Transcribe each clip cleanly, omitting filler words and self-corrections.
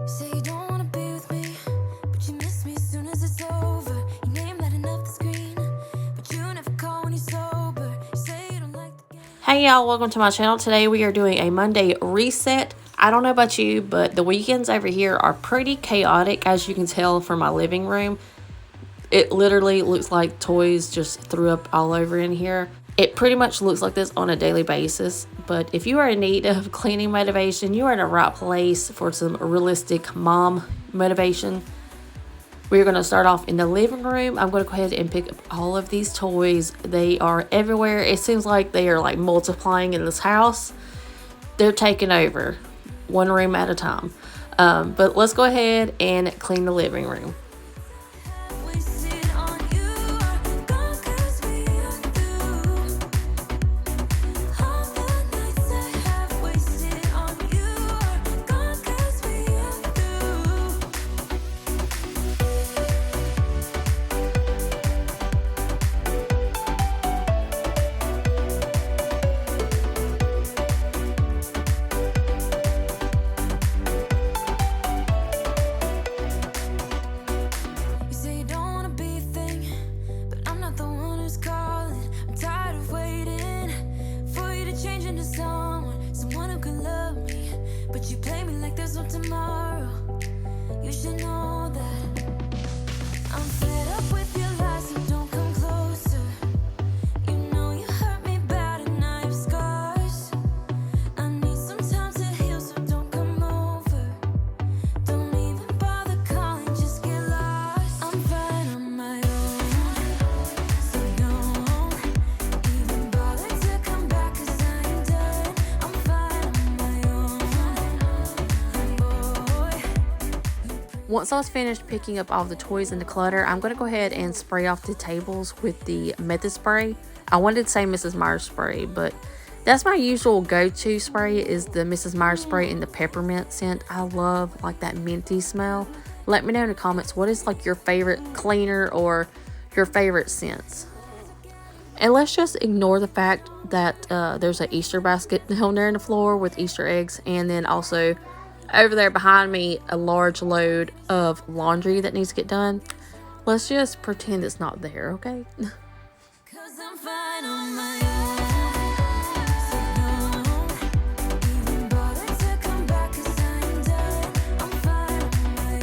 Say you don't wanna be with me, but you miss me as soon as it's over. Your name lighting up the screen, but you never call when you're sober. You say you don't like the game. Hey y'all, welcome to my channel. Today we are doing a Monday reset. I don't know about you, but the weekends over here are pretty chaotic, as you can tell from my living room. It literally looks like toys just threw up all over in here. It pretty much looks like this on a daily basis, but if you are in need of cleaning motivation, you are in the right place for some realistic mom motivation. We're going to start off in the living room. I'm going to go ahead and pick up all of these toys. They are everywhere. It seems like they are like multiplying in this house. They're taking over one room at a time. But let's go ahead and clean the living room. Wasted on you, gone 'cause we are through. All the nights I have wasted on you, gone 'cause we are through. You say you don't wanna be a thing, but I'm not the one who's calling. I'm tired of waiting for you to change into someone who can love me. But you play me like there's no tomorrow. You should know that I'm fed up with your lies, so don't come closer. You know you hurt me bad and I have scars. I need some time to heal, so don't come over. Don't even bother calling, just get lost. I'm fine on my own, so don't even bother to come back, 'cause I am done. I'm fine on my own, boy. Once I was finished picking up all the toys and the clutter, I'm going to go ahead and spray off the tables with the method spray. I wanted to say Mrs. Meyer's spray, but that's my usual go-to spray is the Mrs. Meyer's spray in the peppermint scent. I love like that minty smell. Let me know in the comments what is like your favorite cleaner or your favorite scents. And let's just ignore the fact that there's an Easter basket down there in the floor with Easter eggs, and then also over there behind me a large load of laundry that needs to get done. Let's just pretend it's not there, okay? 'Cause I'm fine on my own, so don't even bother to come back, 'cause I am done. I'm fine on my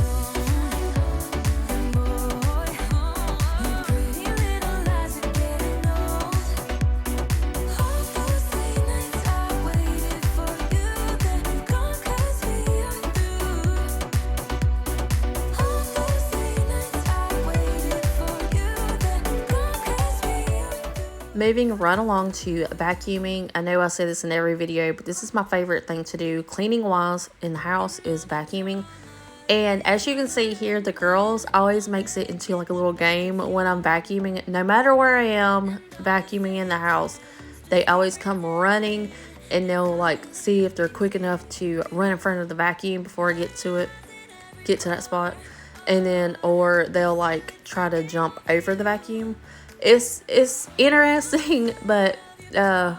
own, boy. Your pretty little lies are getting old. All those late nights I waited for you, they're gone 'cause we are through. All those late nights I waited for you, they're gone 'cause we are through. Moving right along to vacuuming. I know I say this in every video, but this is my favorite thing to do cleaning wise in the house is vacuuming. And as you can see here, the girls always makes it into like a little game when I'm vacuuming. No matter where I am vacuuming in the house, they always come running and they'll like see if they're quick enough to run in front of the vacuum before I get to that spot. And then, or they'll like try to jump over the vacuum. It's interesting, but yeah,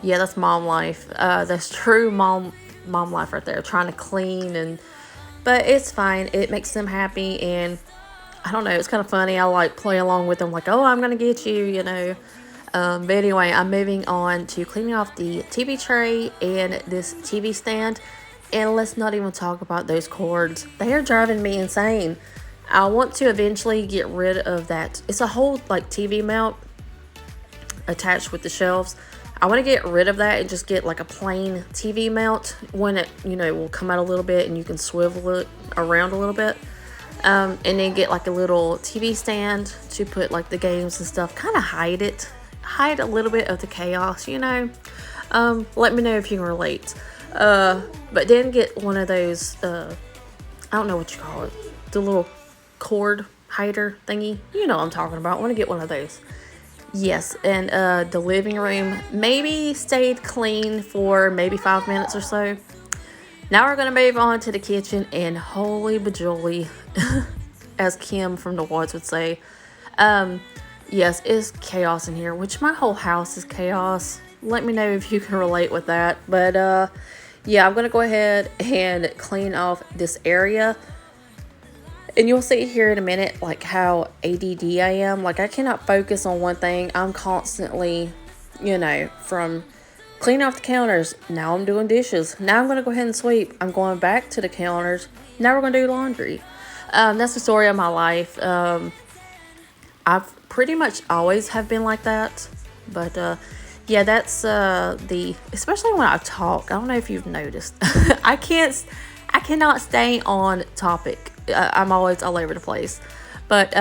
that's mom life. That's true mom life right there, trying to clean. But it's fine. It makes them happy, and I don't know, it's kind of funny. I like play along with them, like, oh, I'm gonna get you, you know. But anyway, I'm moving on to cleaning off the TV tray and this TV stand. And let's not even talk about those cords. They are driving me insane. I want to eventually get rid of that. It's a whole like TV mount attached with the shelves. I want to get rid of that and just get like a plain TV mount. When it, you know, will come out a little bit and you can swivel it around a little bit. And then get like a little TV stand to put like the games and stuff. Kind of hide a little bit of the chaos, you know. Let me know if you can relate. But then get one of those, I don't know what you call it, the little cord hider thingy. You know what I'm talking about. I want to get one of those. Yes, and the living room maybe stayed clean for maybe 5 minutes or so. Now we're going to move on to the kitchen, and holy bajoli, as Kim from the Watts would say. Yes, it's chaos in here, which my whole house is chaos. Let me know if you can relate with that. But yeah, I'm going to go ahead and clean off this area. And you'll see here in a minute, like, how ADD I am. Like, I cannot focus on one thing. I'm constantly, from cleaning off the counters. Now I'm doing dishes. Now I'm going to go ahead and sweep. I'm going back to the counters. Now we're going to do laundry. That's the story of my life. I've pretty much always have been like that. But, yeah, that's especially when I talk. I don't know if you've noticed. I cannot stay on topic. I'm always all over the place. But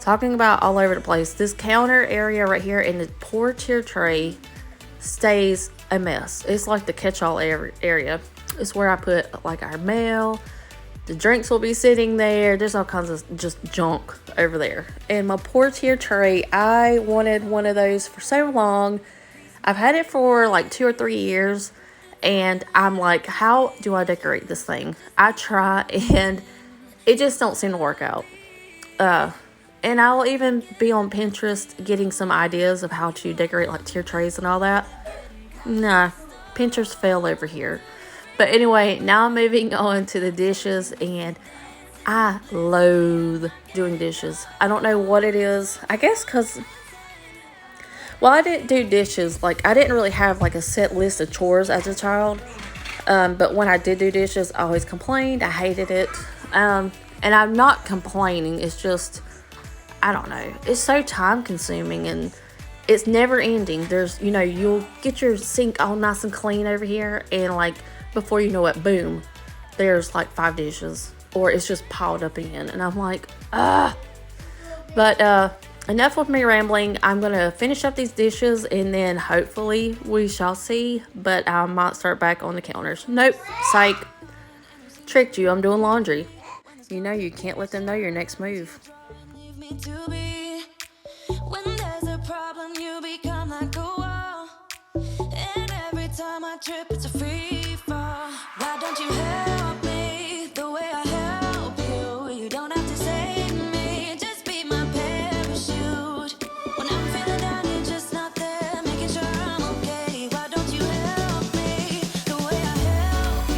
talking about all over the place, this counter area right here in the portier tray stays a mess. It's like the catch-all area. It's where I put like our mail. The drinks will be sitting there. There's all kinds of just junk over there. And my portier tray, I wanted one of those for so long. I've had it for like 2 or 3 years. And I'm like, how do I decorate this thing? I try and it just don't seem to work out. And I'll even be on Pinterest getting some ideas of how to decorate like tier trays and all that. Nah, Pinterest fell over here. But anyway, now I'm moving on to the dishes, and I loathe doing dishes. I don't know what it is. I guess because, well, I didn't do dishes. Like, I didn't really have like a set list of chores as a child. But when I did do dishes, I always complained. I hated it. And I'm not complaining. It's just, I don't know. It's so time consuming and it's never ending. There's, you'll get your sink all nice and clean over here, and like, before you know it, boom, there's like 5 dishes, or it's just piled up in, and I'm like, But enough with me rambling. I'm gonna finish up these dishes, and then hopefully we shall see. But I might start back on the counters. Nope, psych, tricked you. I'm doing laundry. You can't let them know your next move. Leave me to be. When there's a problem, you become like a wall. And every time I trip, it's a free fall. Why don't you help me the way I help you? You don't have to save me, just be my parachute. When I'm feeling down, you're just not there, making sure I'm okay. Why don't you help me the way I help you?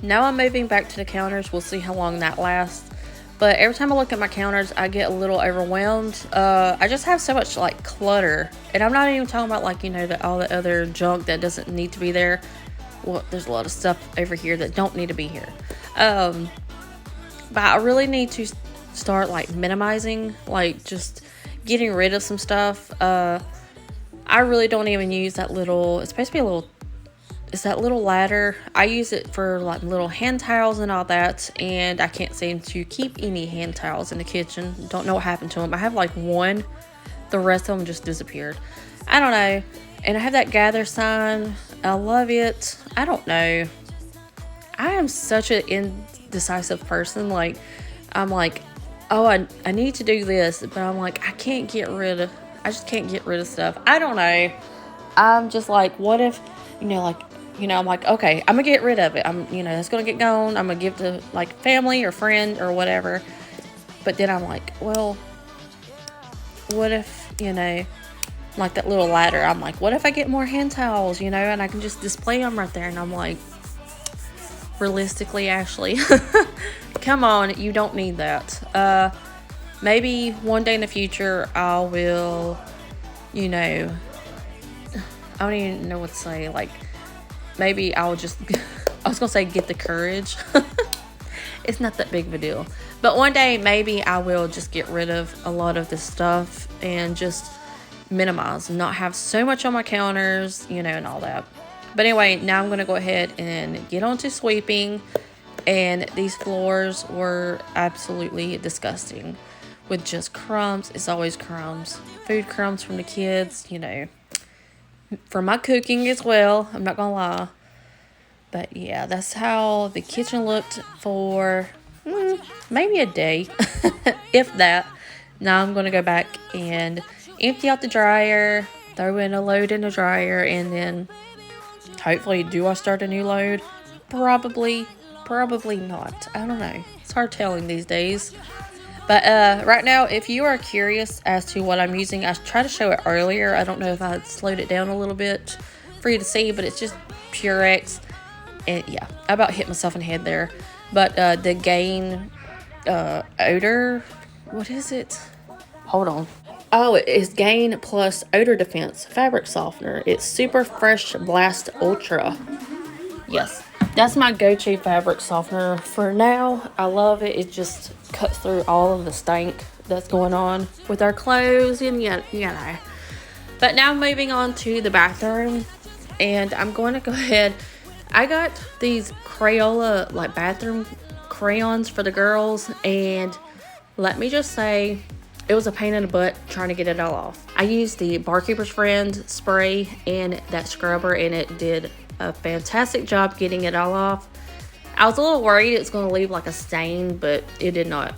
Now I'm moving back to the counters. We'll see how long that lasts. But every time I look at my counters, I get a little overwhelmed. I just have so much like clutter. And I'm not even talking about like, all the other junk that doesn't need to be there. Well, there's a lot of stuff over here that don't need to be here. But I really need to start like minimizing, like just getting rid of some stuff. I really don't even use that little, it's supposed to be a little, it's that little ladder. I use it for like little hand towels and all that, and I can't seem to keep any hand towels in the kitchen. Don't know what happened to them. I have like one, the rest of them just disappeared. I don't know. And I have that gather sign. I love it. I don't know. I am such an indecisive person. Like, I'm like, oh, I need to do this, but I'm like, I just can't get rid of stuff. I don't know. I'm just like, what if, I'm like, okay, I'm gonna get rid of it. It's gonna get gone. I'm gonna give to like family or friend or whatever. But then I'm like, well, what if, like that little ladder, I'm like, what if I get more hand towels, and I can just display them right there. And I'm like, realistically, Ashley, come on, you don't need that. Maybe one day in the future, I will, I don't even know what to say, like, maybe I'll just, I was going to say get the courage. It's not that big of a deal. But one day, maybe I will just get rid of a lot of this stuff and just minimize, not have so much on my counters, and all that. But anyway, now I'm going to go ahead and get on to sweeping. And these floors were absolutely disgusting with just crumbs. It's always crumbs. Food crumbs from the kids, for my cooking as well. I'm not gonna lie. But yeah, that's how the kitchen looked for maybe a day, if that. Now I'm gonna go back and empty out the dryer, throw in a load in the dryer, and then hopefully, do I start a new load? Probably. Probably not. I don't know. It's hard telling these days. But right now, if you are curious as to what I'm using, I tried to show it earlier. I don't know if I had slowed it down a little bit for you to see, but it's just Purex. And yeah, I about hit myself in the head there. But the Gain odor, what is it? Hold on. Oh, it is Gain Plus Odor Defense Fabric Softener. It's Super Fresh Blast Ultra. Yes, that's my go-to fabric softener for now. I love it. It just cuts through all of the stank that's going on with our clothes and you know. But now moving on to the bathroom, and I'm going to go ahead. I got these Crayola like bathroom crayons for the girls, and let me just say, it was a pain in the butt trying to get it all off. I used the Barkeeper's Friend spray and that scrubber, and it did a fantastic job getting it all off. I was a little worried it's going to leave like a stain, but it did not.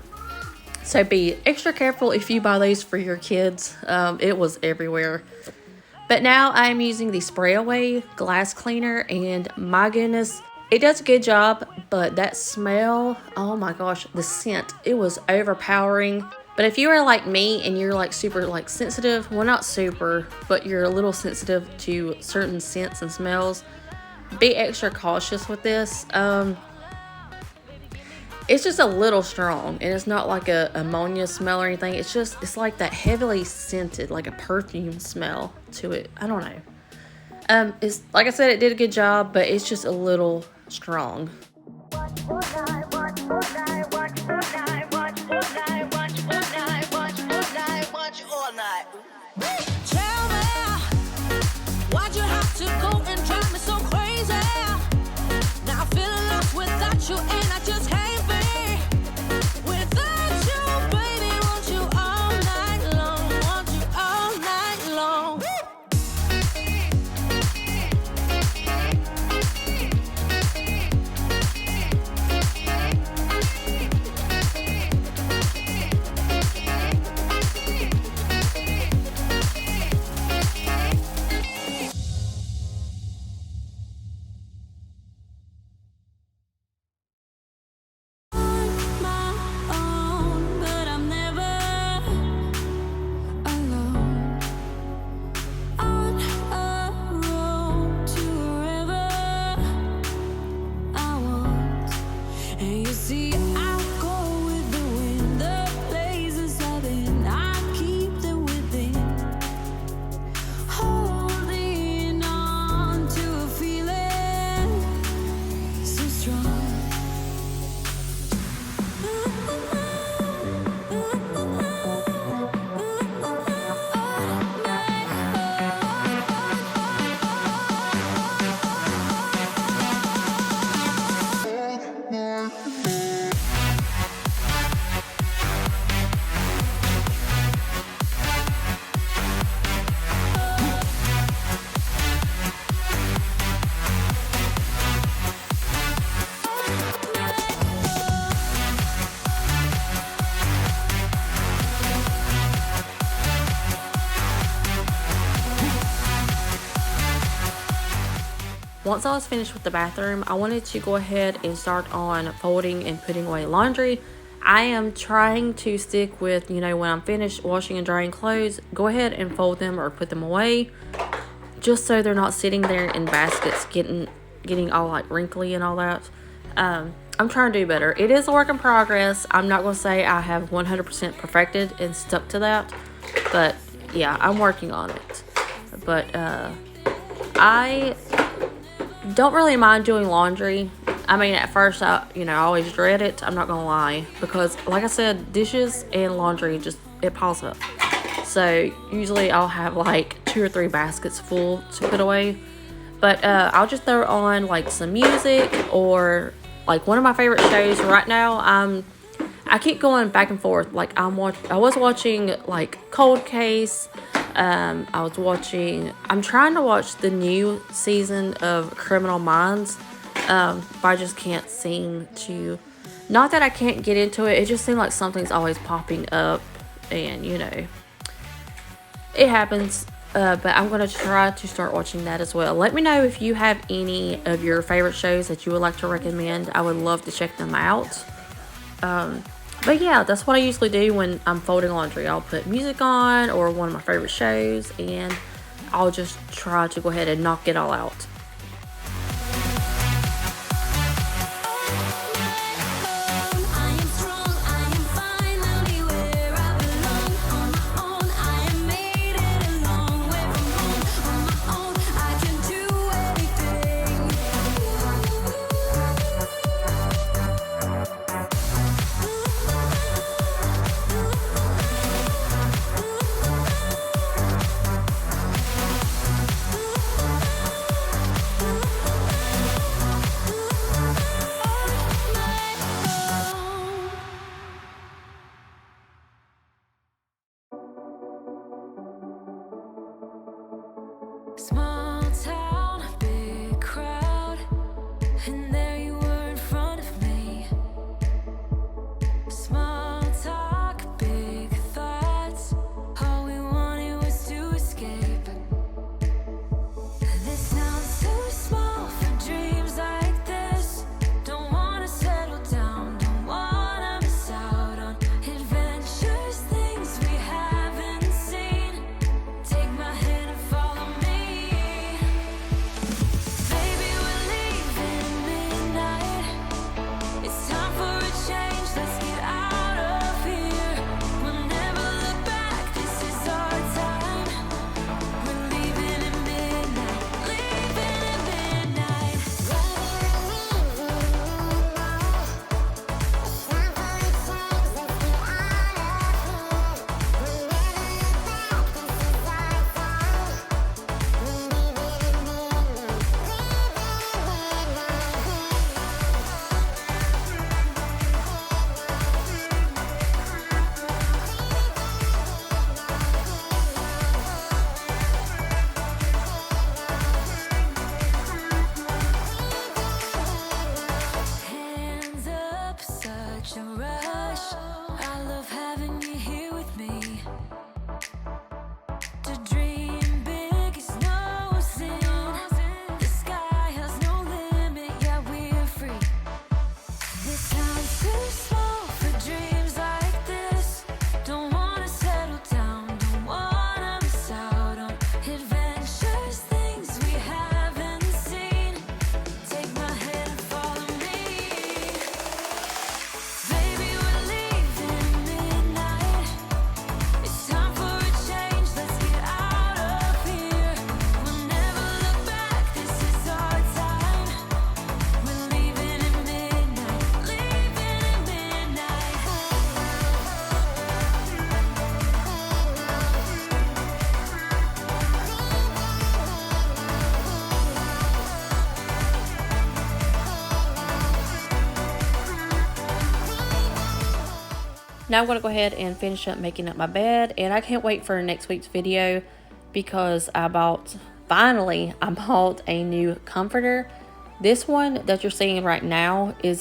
So be extra careful if you buy these for your kids. It was everywhere. But now I'm using the Spray Away glass cleaner, and my goodness, it does a good job, but that smell, oh my gosh, the scent, it was overpowering. But if you are like me and you're like super like sensitive, well not super, but you're a little sensitive to certain scents and smells, be extra cautious with this. It's just a little strong, and it's not like a ammonia smell or anything. It's like that heavily scented, like a perfume smell to it. I don't know. It's like I said, it did a good job, but it's just a little strong. You and I just can't be without you, baby. Want you all night long, want you all night long. Once I was finished with the bathroom, I wanted to go ahead and start on folding and putting away laundry. I am trying to stick with, when I'm finished washing and drying clothes, go ahead and fold them or put them away, just so they're not sitting there in baskets getting all like wrinkly and all that. I'm trying to do better. It is a work in progress. I'm not going to say I have 100% perfected and stuck to that, but yeah, I'm working on it. But I don't really mind doing laundry. I mean, at first, I always dread it. I'm not gonna lie, because like I said, dishes and laundry it piles up. So usually I'll have like 2 or 3 baskets full to put away. But I'll just throw on like some music, or like one of my favorite shows right now. I keep going back and forth. Like I was watching like Cold Case. I'm trying to watch the new season of Criminal Minds, but I just can't seem to, not that I can't get into it, it just seems like something's always popping up, and it happens. but I'm going to try to start watching that as well. Let me know if you have any of your favorite shows that you would like to recommend. I would love to check them out. But yeah, that's what I usually do when I'm folding laundry. I'll put music on or one of my favorite shows, and I'll just try to go ahead and knock it all out. Small town, big crowd, and there you were in front of me. Small talk, big thoughts, all we wanted was to escape. This sounds too small for dreams like this. Don't wanna settle down, don't wanna miss out on adventures, things we haven't seen. Take my hand and follow me. Such a rush. I love having you here with me. To dream big is no sin. The sky has no limit, yeah, we're free. This sounds too small for dreams like this. Don't wanna settle down, don't wanna miss out on adventures, things we haven't seen. Take my hand and follow me. Now I'm going to go ahead and finish up making up my bed, and I can't wait for next week's video because I bought a new comforter. This one that you're seeing right now is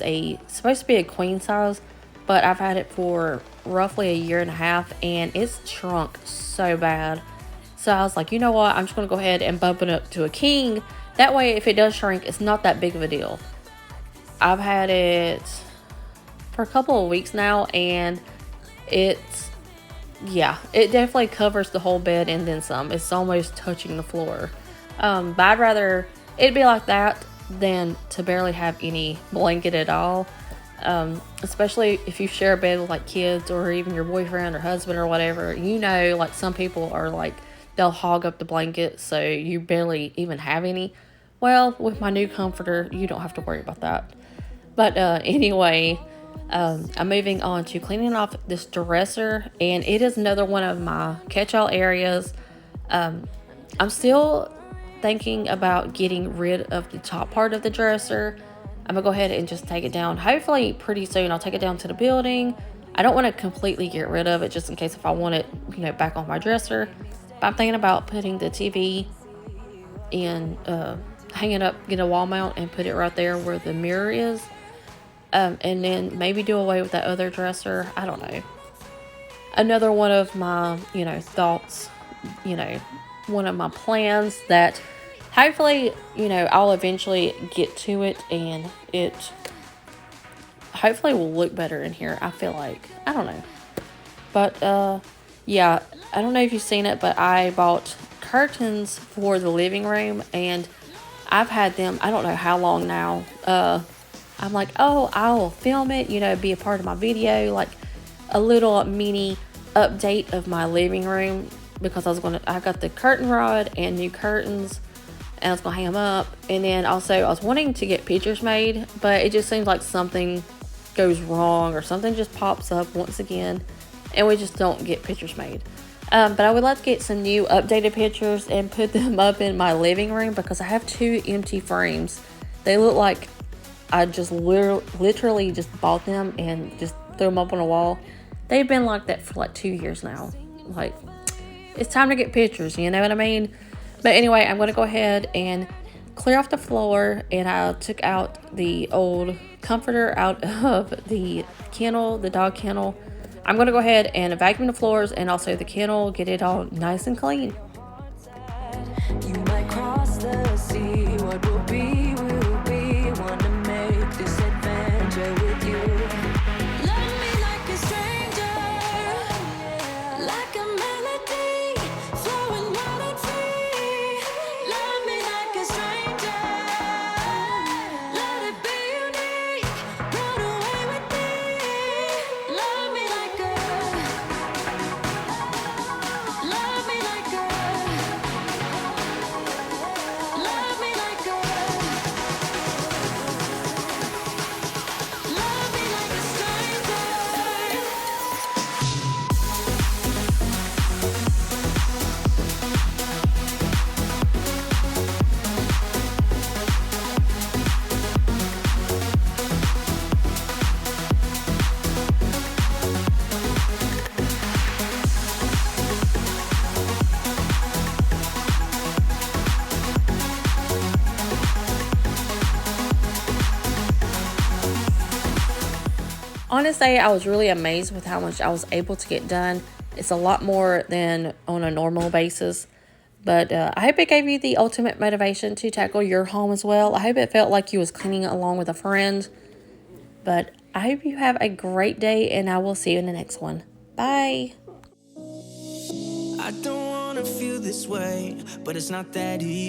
supposed to be a queen size, but I've had it for roughly a year and a half and it's shrunk so bad. So I was like, you know what, I'm just going to go ahead and bump it up to a king. That way if it does shrink, it's not that big of a deal. I've had it for a couple of weeks now, and it definitely covers the whole bed and then some. It's almost touching the floor. But I'd rather it be like that than to barely have any blanket at all. Especially if you share a bed with like kids or even your boyfriend or husband or whatever. You know, like some people are like, they'll hog up the blanket so you barely even have any. Well, with my new comforter, you don't have to worry about that. But anyway, I'm moving on to cleaning off this dresser, and it is another one of my catch-all areas. I'm still thinking about getting rid of the top part of the dresser. I'm gonna go ahead and just take it down. Hopefully pretty soon I'll take it down to the building. I don't want to completely get rid of it just in case if I want it, back on my dresser. But I'm thinking about putting the TV and hang it up, get a wall mount and put it right there where the mirror is. And then maybe do away with that other dresser. I don't know. Another one of my, thoughts, one of my plans that hopefully, you know, I'll eventually get to it and it hopefully will look better in here. I feel like, I don't know. But yeah, I don't know if you've seen it, but I bought curtains for the living room and I've had them, I don't know how long now. I'm like, oh, I'll film it, you know, be a part of my video, like a little mini update of my living room, because I got the curtain rod and new curtains and I was gonna hang them up. And then also I was wanting to get pictures made, but it just seems like something goes wrong or something just pops up once again and we just don't get pictures made. But I would like to get some new updated pictures and put them up in my living room, because I have 2 empty frames. They look like I just literally just bought them and just threw them up on a wall. They've been like that for like 2 years now. Like, it's time to get pictures, you know what I mean? But anyway, I'm going to go ahead and clear off the floor, and I took out the old comforter out of the kennel, the dog kennel. I'm going to go ahead and vacuum the floors and also the kennel, get it all nice and clean. You might cross the sea. What will be, will be. Wanna make this adventure with you. Love me like a stranger, like a melody, flowing wild and free. Love me like a stranger, let it be unique. Run away with me. Love me like a, love me like a, love me like a, love me like a stranger. Honestly, I was really amazed with how much I was able to get done. It's a lot more than on a normal basis. But I hope it gave you the ultimate motivation to tackle your home as well. I hope it felt like you was cleaning along with a friend. But I hope you have a great day, and I will see you in the next one. Bye. I don't wanna feel this way, but it's not that easy.